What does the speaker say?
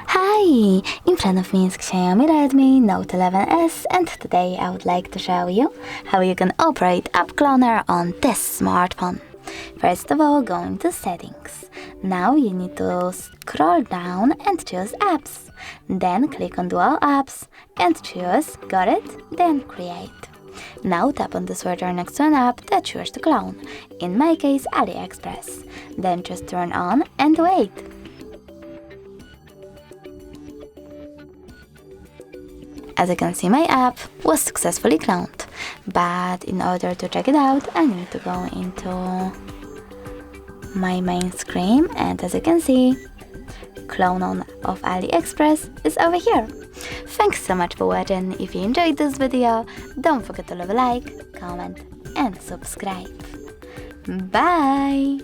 Hi! In front of me is Xiaomi Redmi Note 11s, and today I would like to show you how you can operate App Cloner on this smartphone. First of all, go into Settings. Now you need to scroll down and choose Apps. Then click on Dual Apps and choose Got it? Then Create. Now tap on the switcher next to an app that you wish to clone, in my case AliExpress. Then just turn on and wait. As you can see, my app was successfully cloned, but in order to check it out, I need to go into my main screen, and as you can see, clone of AliExpress is over here. Thanks so much for watching. If you enjoyed this video, don't forget to leave a like, comment and subscribe. Bye!